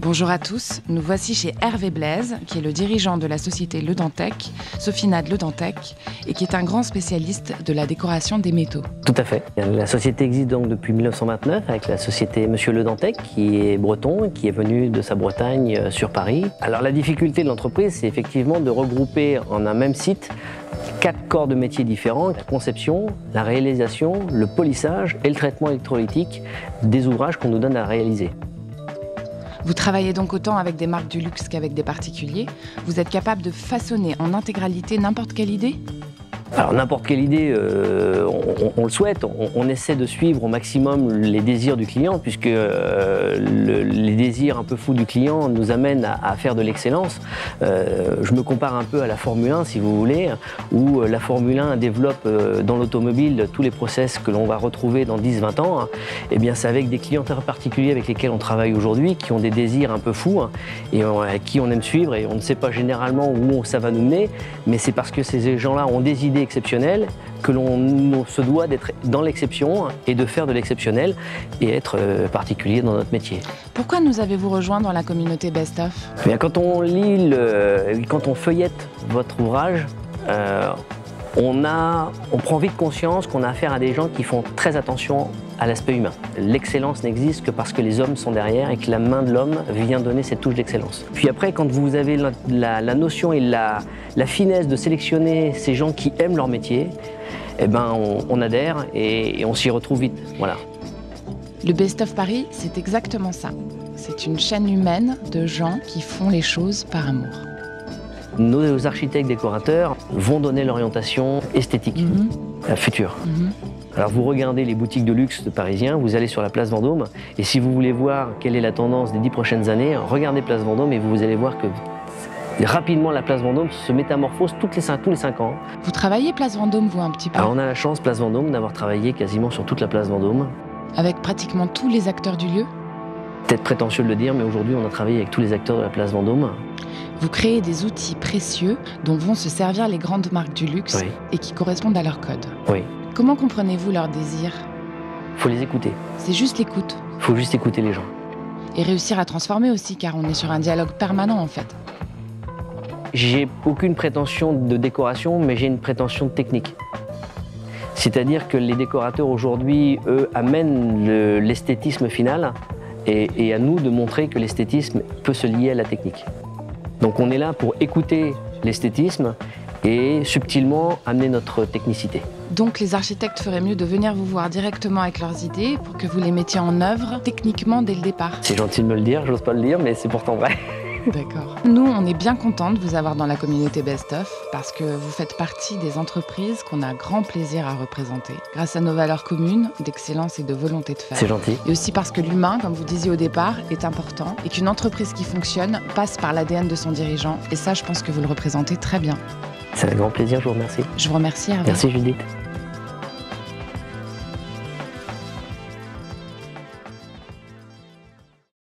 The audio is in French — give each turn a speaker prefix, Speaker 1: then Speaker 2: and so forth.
Speaker 1: Bonjour à tous, nous voici chez Hervé Blaise, qui est le dirigeant de la société Le Dantec, Sofinade Le Dantec, et qui est un grand spécialiste de la décoration des métaux.
Speaker 2: Tout à fait. La société existe donc depuis 1929 avec la société Monsieur Le Dantec, qui est breton, qui est venu de sa Bretagne sur Paris. Alors la difficulté de l'entreprise, c'est effectivement de regrouper en un même site 4 corps de métiers différents: la conception, la réalisation, le polissage et le traitement électrolytique des ouvrages qu'on nous donne à réaliser.
Speaker 1: Vous travaillez donc autant avec des marques du luxe qu'avec des particuliers. Vous êtes capable de façonner en intégralité n'importe quelle idée ?
Speaker 2: Alors n'importe quelle idée, on le souhaite, on essaie de suivre au maximum les désirs du client, puisque les désirs un peu fous du client nous amènent à faire de l'excellence. Je me compare un peu à la Formule 1, si vous voulez, où la Formule 1 développe dans l'automobile tous les process que l'on va retrouver dans 10-20 ans. Et bien c'est avec des clients très particuliers avec lesquels on travaille aujourd'hui, qui ont des désirs un peu fous et à qui on aime suivre, et on ne sait pas généralement où ça va nous mener, mais c'est parce que ces gens-là ont des idées exceptionnel que l'on se doit d'être dans l'exception et de faire de l'exceptionnel et être particulier dans notre métier.
Speaker 1: Pourquoi nous avez-vous rejoint dans la communauté Best of ?
Speaker 2: Bien, quand on lit, quand on feuillette votre ouvrage, on prend vite conscience qu'on a affaire à des gens qui font très attention à l'aspect humain. L'excellence n'existe que parce que les hommes sont derrière et que la main de l'homme vient donner cette touche d'excellence. Puis après, quand vous avez la notion et la finesse de sélectionner ces gens qui aiment leur métier, eh ben on adhère et on s'y retrouve vite. Voilà.
Speaker 1: Le Best of Paris, c'est exactement ça. C'est une chaîne humaine de gens qui font les choses par amour.
Speaker 2: Nos architectes décorateurs vont donner l'orientation esthétique, future. Alors vous regardez les boutiques de luxe parisiens, vous allez sur la place Vendôme, et si vous voulez voir quelle est la tendance des 10 prochaines années, regardez place Vendôme et vous allez voir que rapidement la place Vendôme se métamorphose tous les 5 ans.
Speaker 1: Vous travaillez place Vendôme, vous, un petit peu ?
Speaker 2: Alors on a la chance, place Vendôme, d'avoir travaillé quasiment sur toute la place Vendôme.
Speaker 1: Avec pratiquement tous les acteurs du lieu ?
Speaker 2: Peut-être prétentieux de le dire, mais aujourd'hui on a travaillé avec tous les acteurs de la place Vendôme.
Speaker 1: Vous créez des outils précieux dont vont se servir les grandes marques du luxe,
Speaker 2: oui,
Speaker 1: et qui correspondent à leur code.
Speaker 2: Oui.
Speaker 1: Comment comprenez-vous leurs désirs ?
Speaker 2: Faut les écouter.
Speaker 1: C'est juste l'écoute.
Speaker 2: Faut juste écouter les gens.
Speaker 1: Et réussir à transformer aussi, car on est sur un dialogue permanent en fait.
Speaker 2: J'ai aucune prétention de décoration, mais j'ai une prétention technique. C'est-à-dire que les décorateurs aujourd'hui, eux, amènent l'esthétisme final, et à nous de montrer que l'esthétisme peut se lier à la technique. Donc on est là pour écouter l'esthétisme et subtilement amener notre technicité.
Speaker 1: Donc les architectes feraient mieux de venir vous voir directement avec leurs idées pour que vous les mettiez en œuvre techniquement dès le départ.
Speaker 2: C'est gentil de me le dire, j'ose pas le dire, mais c'est pourtant vrai.
Speaker 1: D'accord. Nous, on est bien contents de vous avoir dans la communauté Best of parce que vous faites partie des entreprises qu'on a grand plaisir à représenter grâce à nos valeurs communes d'excellence et de volonté de faire.
Speaker 2: C'est gentil.
Speaker 1: Et aussi parce que l'humain, comme vous disiez au départ, est important et qu'une entreprise qui fonctionne passe par l'ADN de son dirigeant. Et ça, je pense que vous le représentez très bien.
Speaker 2: C'est un grand plaisir, je vous remercie.
Speaker 1: Je vous remercie, Hervé.
Speaker 2: Merci Judith.